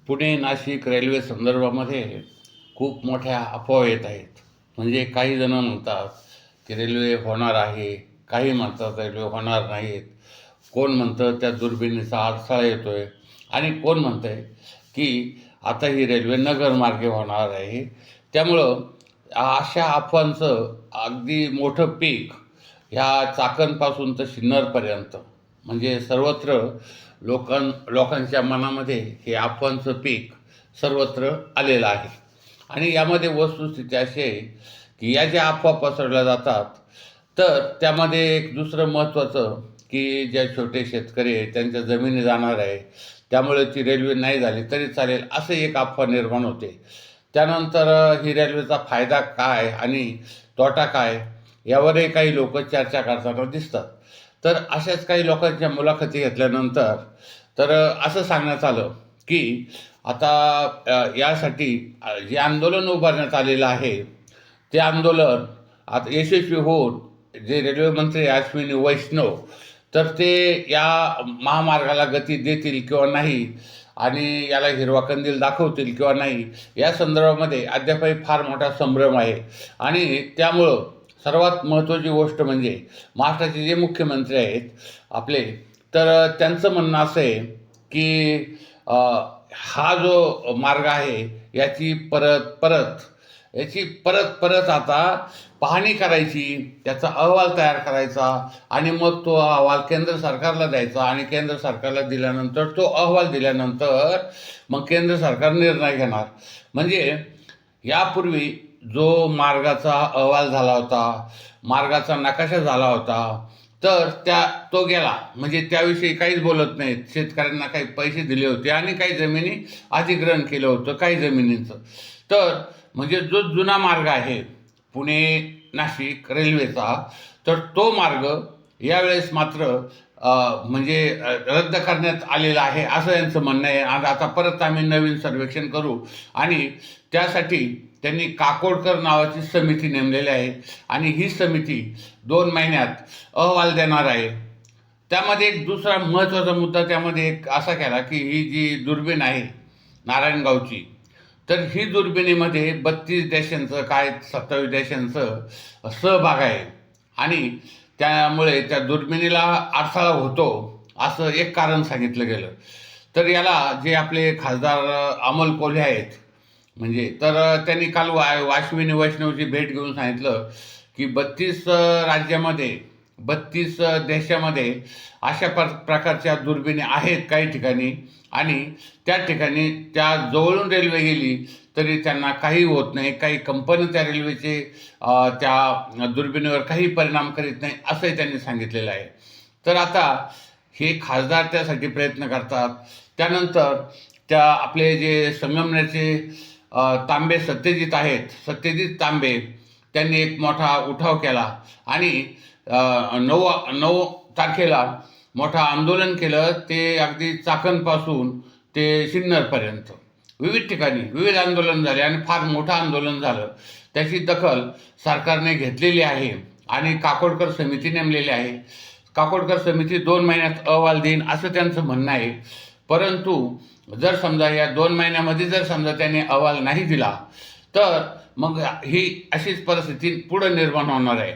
Pune Nashik railway संदर्भामध्ये खूप मोठ्या अफवा येत आहेत. म्हणजे काही जण म्हणतात की रेल्वे होणार आहे, काही म्हणतात रेल्वे होणार नाहीत. कोण म्हणतं त्या दुर्बिणीचा अडथळा येतो आहे आणि कोण म्हणतं आहे की आता ही रेल्वे नगरमार्गे होणार आहे. त्यामुळं अशा अफवांचं अगदी मोठं पीक ह्या चाकणपासून तर सिन्नरपर्यंत म्हणजे सर्वत्र लोकांच्या मनामध्ये हे अफवांचं पीक सर्वत्र आलेलं आहे. आणि यामध्ये वस्तुस्थिती अशी आहे की या ज्या अफवा पसरवल्या जातात तर त्यामध्ये एक दुसरं महत्त्वाचं की ज्या छोटे शेतकरी आहेत त्यांच्या जमिनी जाणार आहे, त्यामुळे ती रेल्वे नाही झाली तरी चालेल असं एक अफवा निर्माण होते. त्यानंतर ही रेल्वेचा फायदा काय आणि तोटा काय यावरही काही लोक चर्चा करताना दिसतात. तर अशाच काही लोकांच्या मुलाखती घेतल्यानंतर असं सांगण्यात आलं की आता यासाठी जे आंदोलन उभारण्यात आलेलं आहे ते आंदोलन आता यशस्वी होऊन जे रेल्वे मंत्री अश्विनी वैष्णव तर ते या महामार्गाला गती देतील किंवा नाही आणि याला हिरवा कंदील दाखवतील किंवा नाही या संदर्भामध्ये अद्यापही फार मोठा संभ्रम आहे. आणि त्यामुळं सर्वात महत्त्वाची गोष्ट म्हणजे महाराष्ट्राचे जे मुख्यमंत्री आहेत आपले तर त्यांचं म्हणणं असं आहे की हा जो मार्ग आहे याची परत परत आता पाहणी करायची, त्याचा अहवाल तयार करायचा आणि मग तो अहवाल केंद्र सरकारला द्यायचा आणि केंद्र सरकारला दिल्यानंतर तो अहवाल दिल्यानंतर मग केंद्र सरकार निर्णय घेणार. म्हणजे यापूर्वी जो मार्गाचा अहवाल झाला होता, मार्गाचा नकाशा झाला होता तर तो गेला म्हणजे त्याविषयी काहीच बोलत नाहीत. शेतकऱ्यांना काही पैसे दिले होते आणि काही जमिनी अधिग्रहण केलं होतं काही जमिनींचं. तर म्हणजे जो जुना मार्ग आहे पुणे नाशिक रेल्वेचा तर तो मार्ग यावेळेस मात्र म्हणजे रद्द करण्यात आलेला आहे असं यांचं म्हणणं आहे. आणि आता परत आम्ही नवीन सर्वेक्षण करू आणि त्यासाठी त्यांनी काकोडकर नावाची समिती नेमलेली आहे आणि ही समिती 2 महिन्यात अहवाल देणार आहे. त्यामध्ये एक दुसरा महत्त्वाचा मुद्दा त्यामध्ये एक असा केला की ही जी दुर्बीण आहे नारायणगावची तर ही दुर्बिणीमध्ये 32 देशांचं काय 27 देशांचं सहभाग आहे आणि त्यामुळे त्या दुर्बिणीला अडथळा होतो असं एक कारण सांगितलं गेलं. तर याला जे आपले खासदार अमोल कोल्हे आहेत म्हणजे तर त्यांनी काल अश्विनी वैष्णवची भेट घेऊन सांगितलं की 32 राज्यामध्ये 32 देशामध्ये अशा प्रकारच्या दुर्बिणी आहेत काही ठिकाणी आणि त्या ठिकाणी त्या जवळून रेल्वे गेली तरी त्यांना काही होत नाही, काही कंपनी त्या रेल्वेचे त्या दुर्बिणीवर काही परिणाम करीत नाही असंही त्यांनी सांगितलेलं आहे. तर आता हे खासदार त्यासाठी प्रयत्न करतात. त्यानंतर त्या आपले जे संगमनेरचे तांबे सत्यजित तांबे त्यांनी एक मोठा उठाव केला आणि 9 तारखेला मोठं आंदोलन केलं. ते अगदी चाकणपासून ते सिन्नरपर्यंत विविध ठिकाणी विविध आंदोलन झाले आणि फार मोठं आंदोलन झालं. त्याची दखल सरकारने घेतलेली आहे आणि काकोडकर समिती नेमलेली आहे. काकोडकर समिती 2 महिन्यात अहवाल देईन असं त्यांचं म्हणणं आहे. परंतु जर समजा या 2 महिन्यामध्ये जर समजा त्याने अहवाल नाही दिला तर मग ही अशीच परिस्थिती पुढे निर्माण होणार आहे.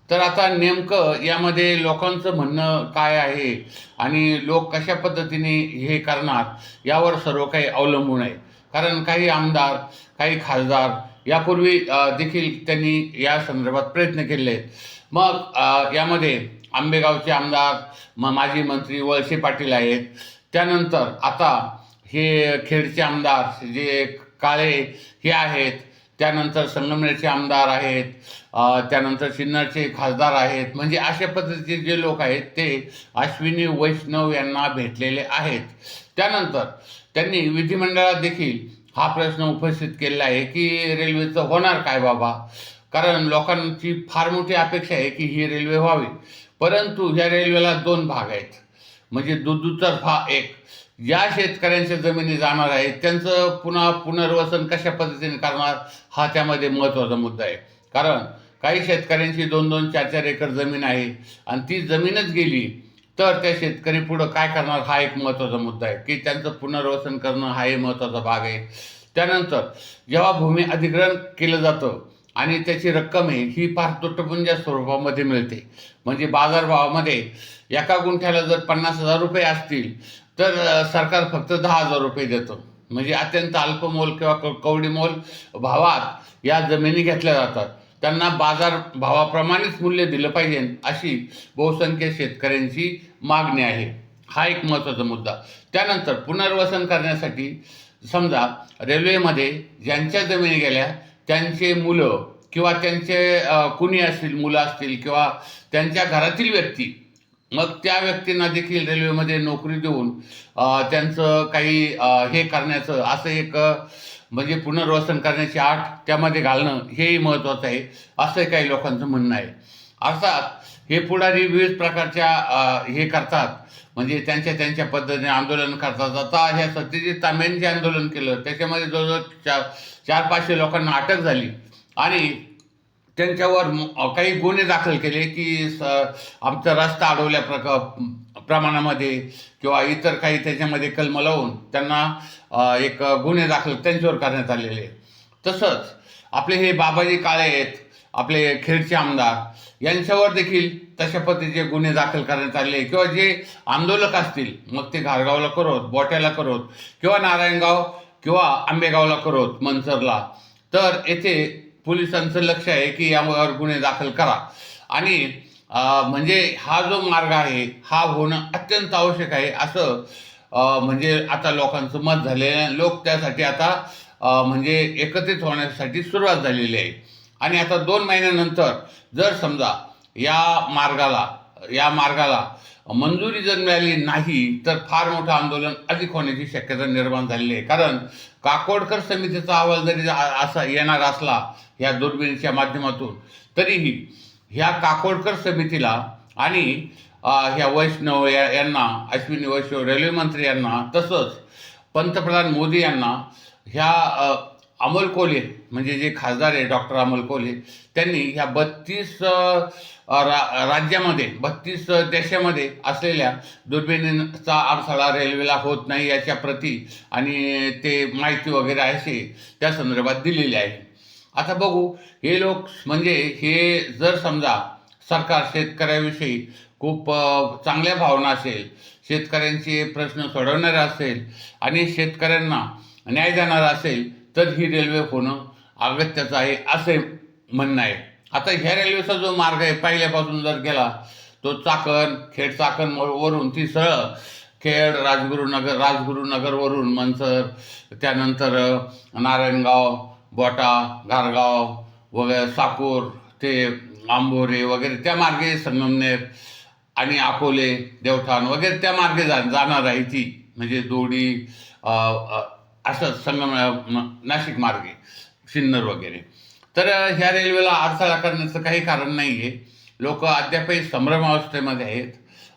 तर आता नेमकं यामध्ये लोकांचं म्हणणं काय आहे आणि लोक कशा पद्धतीने हे करणार यावर सर्व काही अवलंबून आहे. कारण काही आमदार काही खासदार यापूर्वी देखील त्यांनी या संदर्भात प्रयत्न केले आहेत. मग यामध्ये आंबेगावचे आमदार माजी मंत्री वळसे पाटील आहेत. त्यानंतर आता हे खेडचे आमदार जे काळे हे आहेत. त्यानंतर संगमनेरचे आमदार आहेत. त्यानंतर सिन्नरचे खासदार आहेत. म्हणजे अशा पद्धतीचे जे लोक आहेत ते अश्विनी वैष्णव यांना भेटलेले आहेत. त्यानंतर त्यांनी विधिमंडळात देखील हा प्रश्न उपस्थित केलेला आहे की रेल्वेचं होणार काय बाबा. कारण लोकांची फार मोठी अपेक्षा आहे की ही रेल्वे व्हावी. परंतु ह्या रेल्वेला 2 भाग आहेत. म्हणजे दुतर्फा एक ज्या शेतकऱ्यांच्या जमिनी जाणार आहेत त्यांचं पुनर्वसन कशा पद्धतीने करणार हा त्यामध्ये महत्त्वाचा मुद्दा आहे. कारण काही शेतकऱ्यांची 2-2, 4-4 एकर जमीन आहे आणि ती जमीनच गेली तर त्या शेतकरी पुढं काय करणार हा एक महत्त्वाचा मुद्दा आहे की त्यांचं पुनर्वसन करणं हा एक महत्त्वाचा भाग आहे. त्यानंतर जेव्हा भूमी अधिग्रहण केलं जातं आणि त्याची रक्कम आहे ही फार तुटपुंज्या स्वरूपामध्ये मिळते. म्हणजे बाजारभावामध्ये एका गुंठ्याला जर 50,000 रुपये असतील तर सरकार फक्त 10,000 रुपये देतं. म्हणजे अत्यंत अल्पमोल किंवा कवडीमोल भावात या जमिनी घेतल्या जातात. त्यांना बाजार भावाप्रमाणेच मूल्य दिलं पाहिजे अशी बहुसंख्य शेतकऱ्यांची मागणी आहे. हा एक महत्त्वाचा मुद्दा. त्यानंतर पुनर्वसन करण्यासाठी समजा रेल्वेमध्ये ज्यांच्या जमिनी गेल्या त्यांचे मुलं किंवा त्यांचे कुणी असतील, मुलं असतील किंवा त्यांच्या घरातील व्यक्ती, मग त्या व्यक्तींना देखील रेल्वेमध्ये नोकरी देऊन त्यांचं काही हे करण्याचं असं एक म्हणजे पुनर्वसन करण्याची आट त्यामध्ये घालणं हेही महत्त्वाचं आहे असं काही लोकांचं म्हणणं आहे. अर्थात हे पुढारी विविध प्रकारच्या हे करतात, म्हणजे त्यांच्या त्यांच्या पद्धतीने आंदोलन करतात. आता ह्या सत्यजित तांब्यांनी जे आंदोलन केलं त्याच्यामध्ये जवळजवळ 400-500 लोकांना अटक झाली आणि त्यांच्यावर काही गुन्हे दाखल केले की आमचा रस्ता अडवल्या प्रमाणामध्ये किंवा इतर काही त्याच्यामध्ये कलम लावून त्यांना एक गुन्हे दाखल त्यांच्यावर करण्यात आलेले. तसंच आपले हे बाबाजी काळे आहेत, आपले खेडचे आमदार, यांच्यावर देखील तशा पद्धतीचे गुन्हे दाखल करण्यात आले किंवा जे आंदोलक असतील मग ते घारगावला करोत, बोट्याला करोत किंवा नारायणगाव किंवा आंबेगावला करोत, मनसरला, तर येथे पोलिसांचं लक्ष आहे की यावर गुन्हे दाखल करा. आणि म्हणजे हा जो मार्ग आहे हा होणं अत्यंत आवश्यक आहे असं म्हणजे आता लोकांचं मत झाले. लोक त्यासाठी आता म्हणजे एकत्रित होण्यासाठी सुरुवात झालेली आहे. आणि आता 2 महिन्यानंतर जर समजा या मार्गाला मंजुरी जर मिळाली नाही तर फार मोठं आंदोलन अधिक होण्याची शक्यता निर्माण झालेली आहे. कारण काकोडकर समितीचा अहवाल जरी असा येणार असला ह्या दुर्बिणीच्या माध्यमातून, तरीही ह्या काकोडकर समितीला आणि ह्या वैष्णव यांना, अश्विनी वैष्णव रेल्वे मंत्री यांना, तसंच पंतप्रधान मोदी यांना ह्या अमोल कोल्हे म्हणजे जे खासदार आहे डॉक्टर अमोल कोल्हे, त्यांनी ह्या 32 राज्यामध्ये 32 देशामध्ये असलेल्या दुर्बिणींचा अडथळा रेल्वेला होत नाही याच्या प्रती आणि ते माहिती वगैरे आहे त्या संदर्भात दिलेली आहे. आता बघू हे लोक म्हणजे हे जर समजा सरकार शेतकऱ्याविषयी खूप चांगल्या भावना असेल, शेतकऱ्यांचे प्रश्न सोडवणारे असेल आणि शेतकऱ्यांना न्याय देणारा असेल तर ही रेल्वे होणं अगत्याचं आहे असे म्हणणं आहे. आता ह्या रेल्वेचा जो मार्ग आहे पहिल्यापासून जर गेला तो खेड चाकण वरून ती सरळ खेड राजगुरुनगरवरून मनसर, त्यानंतर नारायणगाव, बोटा, घारगाव वगैरे, साकूर ते आंबोरे वगैरे त्या मार्गे, संगमनेर आणि अकोले, देवठाण वगैरे त्या मार्गे जाणार आहे ती, म्हणजे दोडी असं नाशिक मार्गे, सिन्नर वगैरे. तर ह्या रेल्वेला अडथळा करण्याचं काही कारण नाही आहे. लोक अद्यापही संभ्रमावस्थेमध्ये आहेत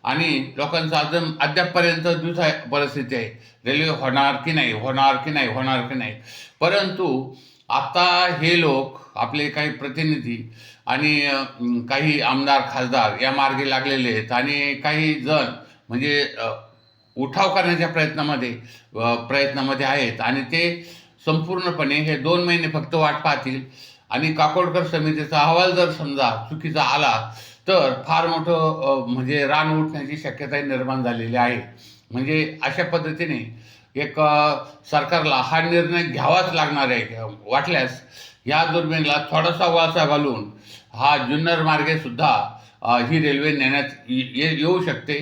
आणि लोकांचं अद्यापपर्यंत दुसरी परिस्थिती आहे, रेल्वे होणार की नाही, होणार की नाही, होणार की नाही. परंतु आता हे लोक, आपले काही प्रतिनिधी आणि काही आमदार खासदार या मार्गे लागलेले आहेत आणि काही जण म्हणजे उठाव करण्याच्या प्रयत्नामध्ये आहेत आणि ते संपूर्णपणे हे 2 महिने फक्त वाट पाहतील. आणि काकोडकर समितीचा अहवाल जर समजा चुकीचा आला तर फार मोठं म्हणजे रान उठण्याची शक्यता निर्माण झालेली आहे. म्हणजे अशा पद्धतीने एक सरकारला हा निर्णय घ्यावाच लागणार आहे. वाटल्यास या दुर्बिणीला थोडासा वळसा घालून हा जुन्नर मार्गे सुद्धा ही रेल्वे नेण्यात येऊ शकते.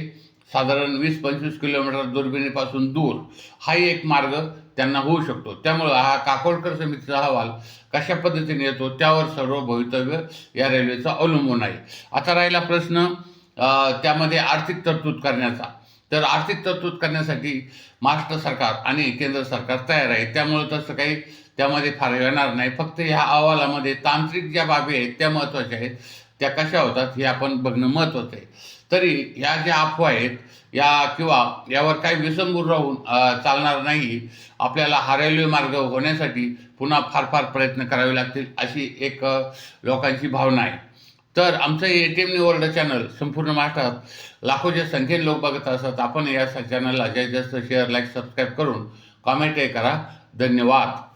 साधारण 20-25 किलोमीटर दुर्बिणीपासून दूर हा एक मार्ग त्यांना होऊ शकतो. त्यामुळं हा काकोडकर समितीचा अहवाल कशा पद्धतीने येतो त्यावर सर्व भवितव्य या रेल्वेचा अवलंबून आहे. आता राहिला प्रश्न त्यामध्ये आर्थिक तरतूद करण्याचा. तर आर्थिक तरतूद करण्यासाठी महाराष्ट्र सरकार आणि केंद्र सरकार तयार आहे. त्यामुळं तसं काही त्यामध्ये फार येणार नाही. फक्त ह्या अहवालामध्ये तांत्रिक ज्या बाबी आहेत त्या महत्त्वाच्या आहेत, त्या कशा होतात हे आपण बघणं महत्त्वाचं आहे. तरी ह्या ज्या अफवा आहेत किंवा यावर काही विसंबूर राहून चालणार नाही. आपल्याला हा रेल्वे मार्ग होण्यासाठी पुन्हा फार प्रयत्न करावे लागतील अशी एक लोकांची भावना आहे. तर आमचं हे ATM निवडलं चॅनल संपूर्ण महाराष्ट्रात लाखोच्या संख्येने लोक बघत असतात. आपण या चॅनलला जास्तीत जास्त शेअर, लाईक, सबस्क्राईब करून कॉमेंटही करा. धन्यवाद.